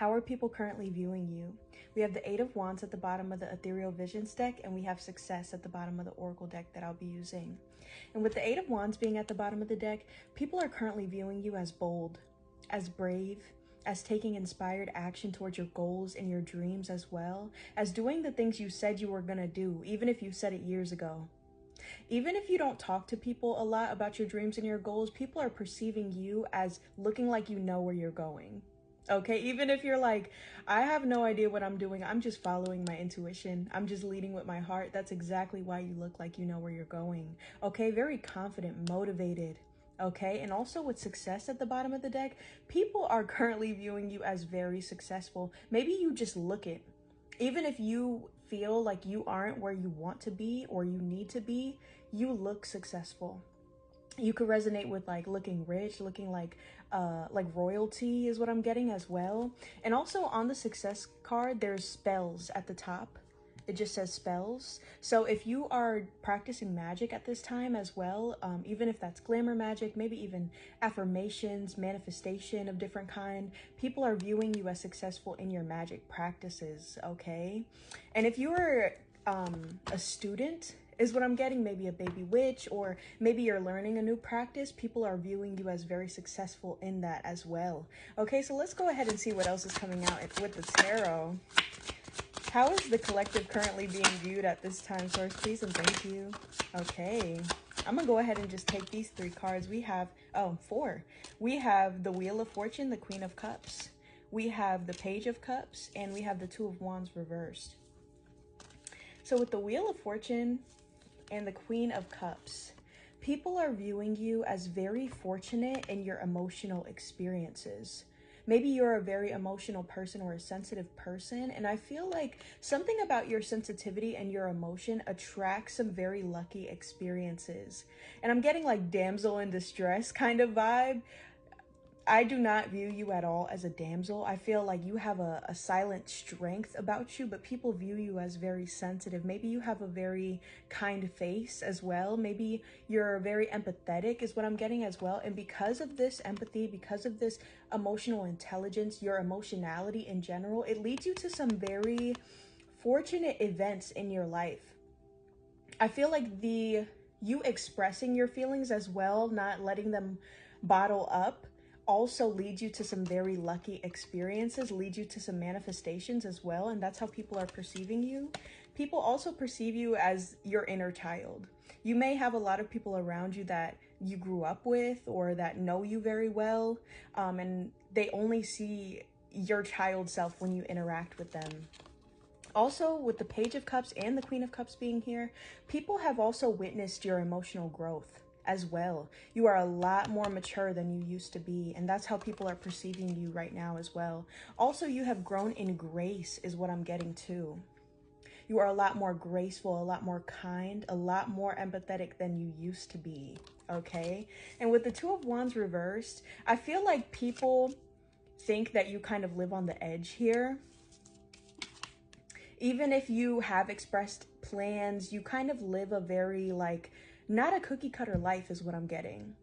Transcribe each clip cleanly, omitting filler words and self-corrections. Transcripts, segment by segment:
How are people currently viewing you? We have the Eight of Wands at the bottom of the Ethereal Visions deck, and we have Success at the bottom of the Oracle deck that I'll be using. And with the Eight of Wands being at the bottom of the deck, people are currently viewing you as bold, as brave, as taking inspired action towards your goals and your dreams, as well as doing the things you said you were gonna do, even if you said it years ago. Even if you don't talk to people a lot about your dreams and your goals, people are perceiving you as looking like you know where you're going. Okay, even if you're like, I have no idea what I'm doing, I'm just following my intuition, I'm just leading with my heart, that's exactly why you look like you know where you're going. Okay, very confident, motivated. Okay, and also with Success at the bottom of the deck, people are currently viewing you as very successful. Maybe you just look it. Even if you feel like you aren't where you want to be or you need to be, you look successful. You could resonate with like looking rich, looking like royalty is what I'm getting as well. And also on the Success card, there's spells at the top. It just says spells. So if you are practicing magic at this time as well, even if that's glamour magic, maybe even affirmations, manifestation of different kind, people are viewing you as successful in your magic practices, okay? And if you are a student, is what I'm getting, maybe a baby witch, or maybe you're learning a new practice, people are viewing you as very successful in that as well. Okay, so let's go ahead and see what else is coming out with the tarot. How is the collective currently being viewed at this time, source, please, and thank you. Okay, I'm gonna go ahead and just take these three cards. We have, four. We have the Wheel of Fortune, the Queen of Cups. We have the Page of Cups, and we have the Two of Wands reversed. So with the Wheel of Fortune and the Queen of Cups, people are viewing you as very fortunate in your emotional experiences. Maybe you're a very emotional person or a sensitive person, and I feel like something about your sensitivity and your emotion attracts some very lucky experiences. And I'm getting like damsel in distress kind of vibe. I do not view you at all as a damsel. I feel like you have a silent strength about you, but people view you as very sensitive. Maybe you have a very kind face as well. Maybe you're very empathetic is what I'm getting as well. And because of this empathy, because of this emotional intelligence, your emotionality in general, it leads you to some very fortunate events in your life. I feel like you expressing your feelings as well, not letting them bottle up, also leads you to some very lucky experiences, leads you to some manifestations as well, and that's how people are perceiving you. People also perceive you as your inner child. You may have a lot of people around you that you grew up with or that know you very well, and they only see your child self when you interact with them. Also, with the Page of Cups and the Queen of Cups being here, people have also witnessed your emotional growth as well. You are a lot more mature than you used to be, and that's how people are perceiving you right now as well. Also, you have grown in grace is what I'm getting too. You are a lot more graceful, a lot more kind, a lot more empathetic than you used to be, okay? And with the Two of Wands reversed, I feel like people think that you kind of live on the edge here. Even if you have expressed plans, you kind of live a very like, not a cookie cutter life is what I'm getting.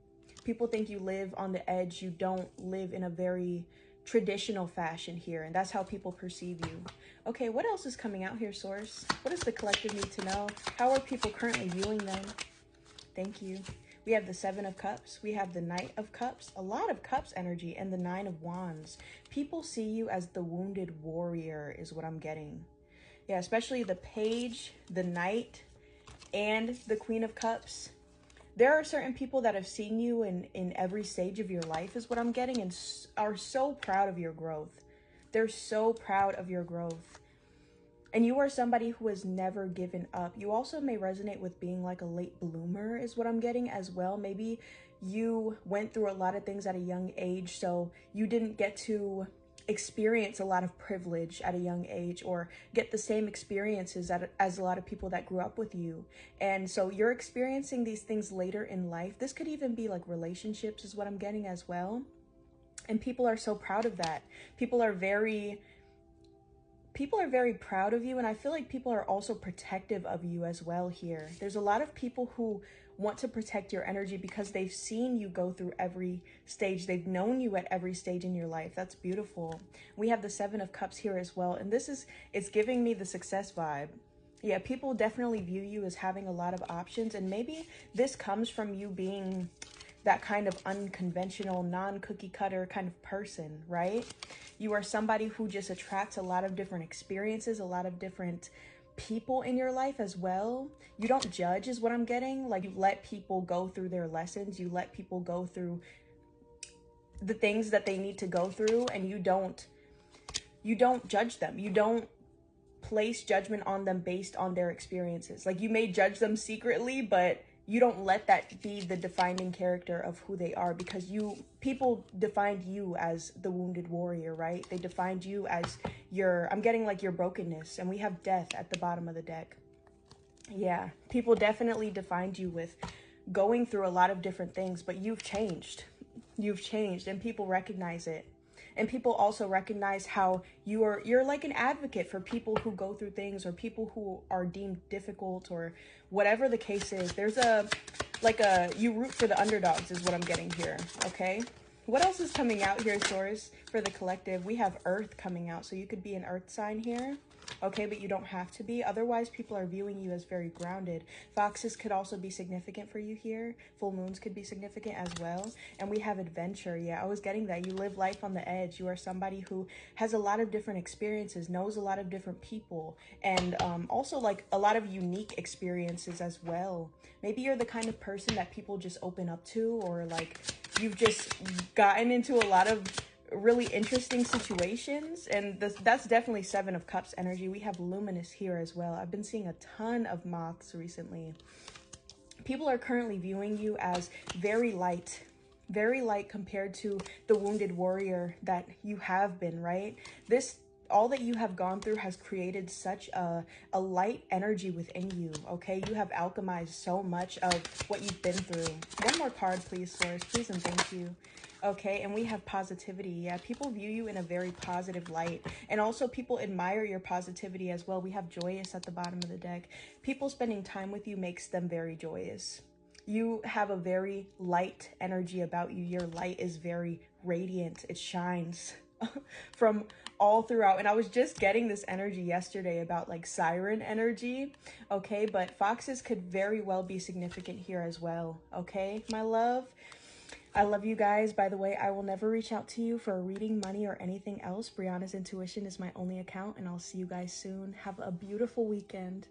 People think you live on the edge. You don't live in a very traditional fashion here, and that's how people perceive you. Okay, what else is coming out here, source? What does the collective need to know? How are people currently viewing them? Thank you. We have the Seven of Cups. We have the Knight of Cups, a lot of Cups energy, and the Nine of Wands. People see you as the wounded warrior is what I'm getting. Yeah, especially the Page, the Knight, and the Queen of Cups. There are certain people that have seen you in every stage of your life is what I'm getting, and are so proud of your growth. They're so proud of your growth. And you are somebody who has never given up. You also may resonate with being like a late bloomer is what I'm getting as well. Maybe you went through a lot of things at a young age, so you didn't get to experience a lot of privilege at a young age or get the same experiences as a lot of people that grew up with you. And so you're experiencing these things later in life. This could even be like relationships is what I'm getting as well. And people are so proud of that. People are very proud of you, and I feel like people are also protective of you as well here. There's a lot of people who want to protect your energy because they've seen you go through every stage. They've known you at every stage in your life. That's beautiful. We have the Seven of Cups here as well. And it's giving me the success vibe. Yeah, people definitely view you as having a lot of options. And maybe this comes from you being that kind of unconventional, non-cookie cutter kind of person, right? You are somebody who just attracts a lot of different experiences, a lot of different people in your life as well. You don't judge is what I'm getting. Like, you let people go through their lessons. You let people go through the things that they need to go through, and you don't judge them. You don't place judgment on them based on their experiences. Like, you may judge them secretly, but you don't let that be the defining character of who they are, because people defined you as the wounded warrior, right? They defined you as I'm getting like your brokenness, and we have death at the bottom of the deck. Yeah, people definitely defined you with going through a lot of different things, but you've changed. You've changed, and people recognize it. And people also recognize how you're like an advocate for people who go through things, or people who are deemed difficult, or whatever the case is. There's you root for the underdogs is what I'm getting here, okay? What else is coming out here, Taurus, for the collective? We have Earth coming out, so you could be an Earth sign here. Okay, but you don't have to be. Otherwise, people are viewing you as very grounded. Foxes could also be significant for you here. Full moons could be significant as well. And we have adventure. Yeah, I was getting that. You live life on the edge. You are somebody who has a lot of different experiences, knows a lot of different people, and also like a lot of unique experiences as well. Maybe you're the kind of person that people just open up to, or like you've just gotten into a lot of really interesting situations, and that's definitely Seven of Cups energy. We have Luminous here as well. I've been seeing a ton of moths recently. People are currently viewing you as very light compared to the wounded warrior that you have been, right? All that you have gone through has created such a light energy within you, okay? You have alchemized so much of what you've been through. One more card, please, Source. Please and thank you. Okay, and we have positivity. Yeah, people view you in a very positive light. And also people admire your positivity as well. We have joyous at the bottom of the deck. People spending time with you makes them very joyous. You have a very light energy about you. Your light is very radiant. It shines from all throughout. And I was just getting this energy yesterday about like siren energy. Okay, but foxes could very well be significant here as well. Okay, my love. I love you guys. By the way, I will never reach out to you for a reading, money, or anything else. Brianna's Intuition is my only account, and I'll see you guys soon. Have a beautiful weekend.